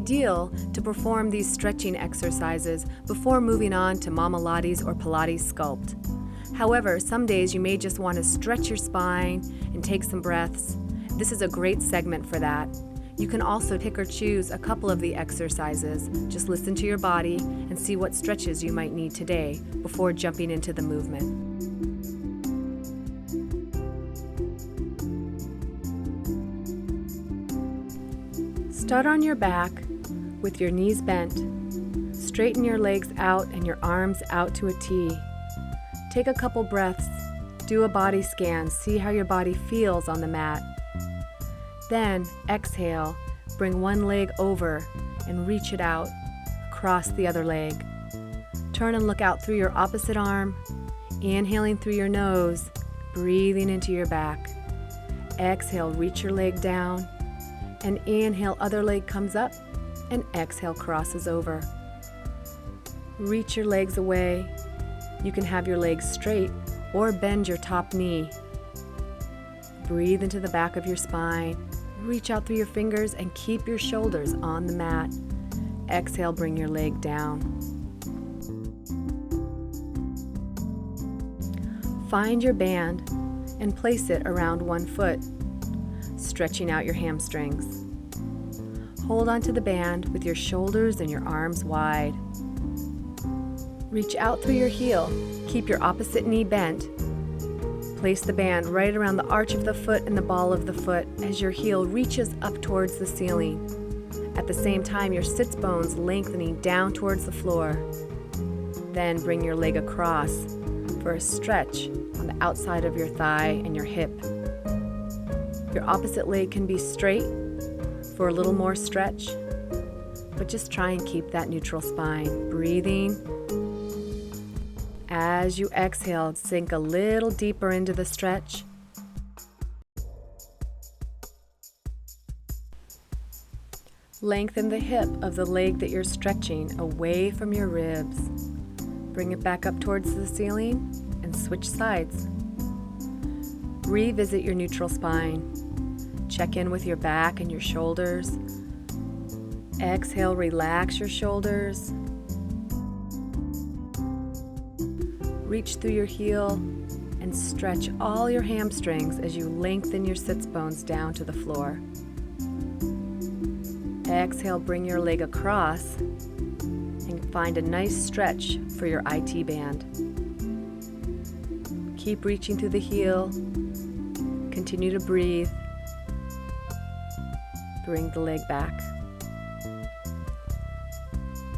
ideal to perform these stretching exercises before moving on to Mamalates or Pilates sculpt. However, some days you may just want to stretch your spine and take some breaths. This is a great segment for that. You can also pick or choose a couple of the exercises. Just listen to your body and see what stretches you might need today before jumping into the movement. Start on your back with your knees bent. Straighten your legs out and your arms out to a T. Take a couple breaths. Do a body scan. See how your body feels on the mat. Then exhale, bring one leg over and reach it out across the other leg. Turn and look out through your opposite arm, inhaling through your nose, breathing into your back. Exhale, reach your leg down, and inhale, other leg comes up, and exhale, crosses over. Reach your legs away. You can have your legs straight or bend your top knee. Breathe into the back of your spine. Reach out through your fingers and keep your shoulders on the mat. Exhale, bring your leg down. Find your band and place it around one foot, stretching out your hamstrings. Hold onto the band with your shoulders and your arms wide. Reach out through your heel. Keep your opposite knee bent. Place the band right around the arch of the foot and the ball of the foot as your heel reaches up towards the ceiling. At the same time, your sits bones lengthening down towards the floor. Then bring your leg across for a stretch on the outside of your thigh and your hip. Your opposite leg can be straight for a little more stretch, but just try and keep that neutral spine. Breathing. As you exhale, sink a little deeper into the stretch. Lengthen the hip of the leg that you're stretching away from your ribs. Bring it back up towards the ceiling and switch sides. Revisit your neutral spine. Check in with your back and your shoulders. Exhale, relax your shoulders. Reach through your heel and stretch all your hamstrings as you lengthen your sits bones down to the floor. Exhale, bring your leg across and find a nice stretch for your IT band. Keep reaching through the heel. Continue to breathe. Bring the leg back.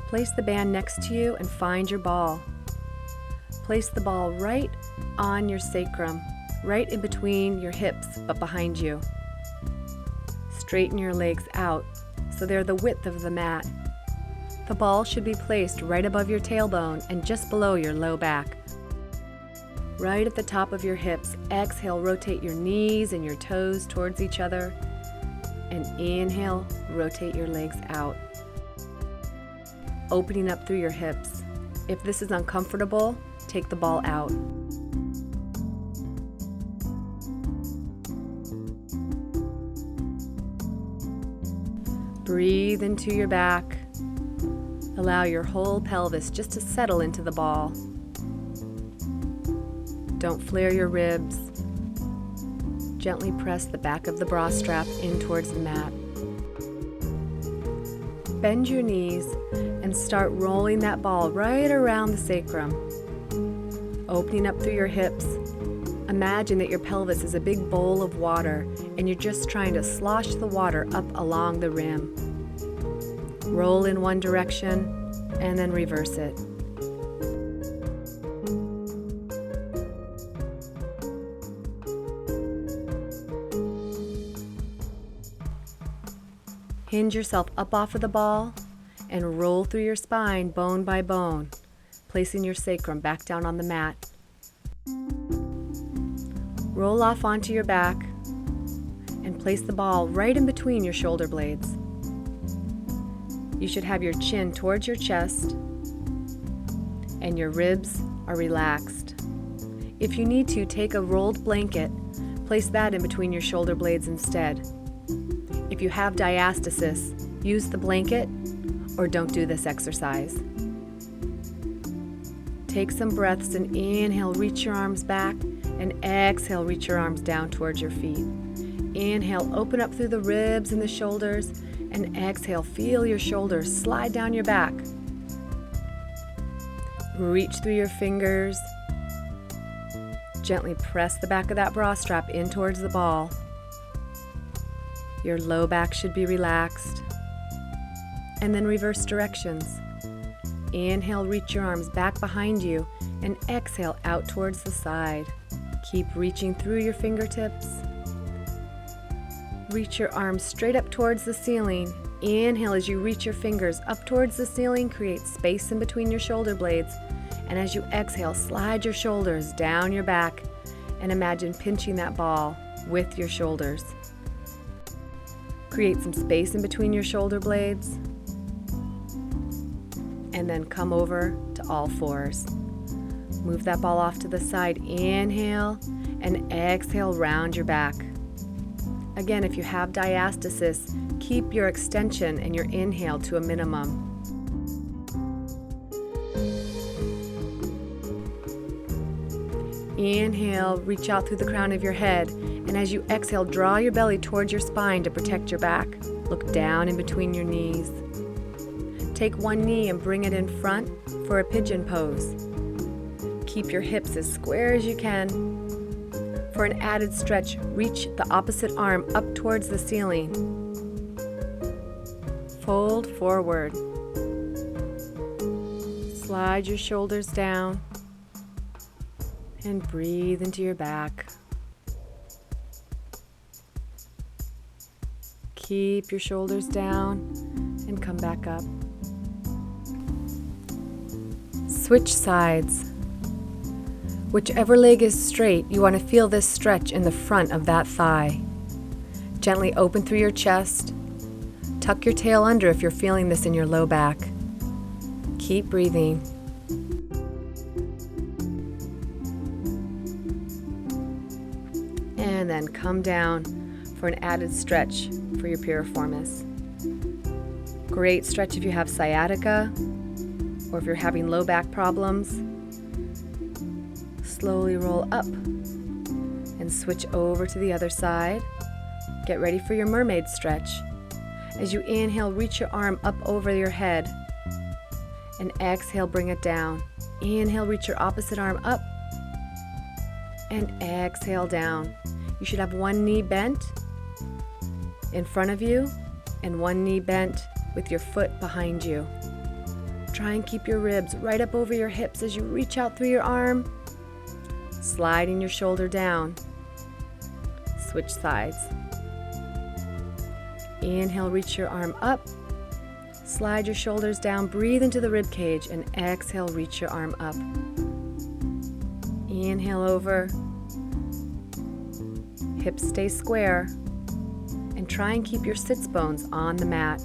Place the band next to you and find your ball. Place the ball right on your sacrum, right in between your hips, but behind you. Straighten your legs out so they're the width of the mat. The ball should be placed right above your tailbone and just below your low back. Right at the top of your hips, exhale, rotate your knees and your toes towards each other. And inhale, rotate your legs out. Opening up through your hips. If this is uncomfortable, take the ball out. Breathe into your back. Allow your whole pelvis just to settle into the ball. Don't flare your ribs. Gently press the back of the bra strap in towards the mat. Bend your knees and start rolling that ball right around the sacrum. Opening up through your hips. Imagine that your pelvis is a big bowl of water and you're just trying to slosh the water up along the rim. Roll in one direction and then reverse it. Hinge yourself up off of the ball and roll through your spine bone by bone, placing your sacrum back down on the mat. Roll off onto your back and place the ball right in between your shoulder blades. You should have your chin towards your chest and your ribs are relaxed. If you need to, take a rolled blanket, place that in between your shoulder blades instead. If you have diastasis, use the blanket or don't do this exercise. Take some breaths and inhale, reach your arms back, and exhale, reach your arms down towards your feet. Inhale, open up through the ribs and the shoulders, and exhale, feel your shoulders slide down your back. Reach through your fingers. Gently press the back of that bra strap in towards the ball. Your low back should be relaxed. And then reverse directions. Inhale, reach your arms back behind you, and exhale out towards the side. Keep reaching through your fingertips. Reach your arms straight up towards the ceiling. Inhale as you reach your fingers up towards the ceiling, create space in between your shoulder blades. And as you exhale, slide your shoulders down your back and imagine pinching that ball with your shoulders. Create some space in between your shoulder blades. And then come over to all fours. Move that ball off to the side. Inhale and exhale, round your back. Again, if you have diastasis, keep your extension and your inhale to a minimum. Inhale, reach out through the crown of your head, and as you exhale, draw your belly towards your spine to protect your back. Look down in between your knees. Take one knee and bring it in front for a pigeon pose. Keep your hips as square as you can. For an added stretch, reach the opposite arm up towards the ceiling. Fold forward. Slide your shoulders down and breathe into your back. Keep your shoulders down and come back up. Switch sides. Whichever leg is straight, you want to feel this stretch in the front of that thigh. Gently open through your chest. Tuck your tail under if you're feeling this in your low back. Keep breathing. And then come down for an added stretch for your piriformis. Great stretch if you have sciatica or if you're having low back problems. Slowly roll up and switch over to the other side. Get ready for your mermaid stretch. As you inhale, reach your arm up over your head and exhale, bring it down. Inhale, reach your opposite arm up and exhale down. You should have one knee bent in front of you and one knee bent with your foot behind you. Try and keep your ribs right up over your hips as you reach out through your arm, sliding your shoulder down. Switch sides. Inhale, reach your arm up, slide your shoulders down, breathe into the rib cage, and exhale, reach your arm up. Inhale over, hips stay square, and try and keep your sits bones on the mat.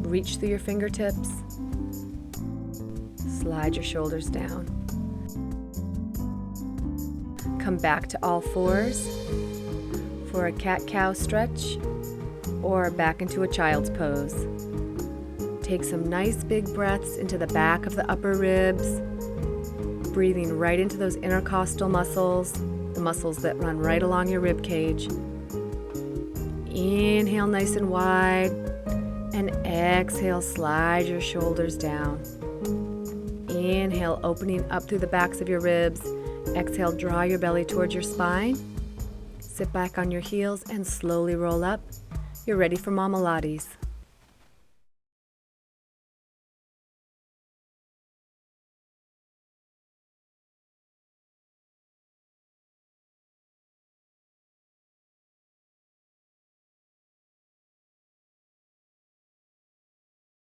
Reach through your fingertips, slide your shoulders down. Come back to all fours for a cat-cow stretch or back into a child's pose. Take some nice big breaths into the back of the upper ribs, breathing right into those intercostal muscles, the muscles that run right along your rib cage. Inhale nice and wide, and exhale, slide your shoulders down. Inhale, opening up through the backs of your ribs. Exhale, draw your belly towards your spine. Sit back on your heels and slowly roll up. You're ready for Mamalates.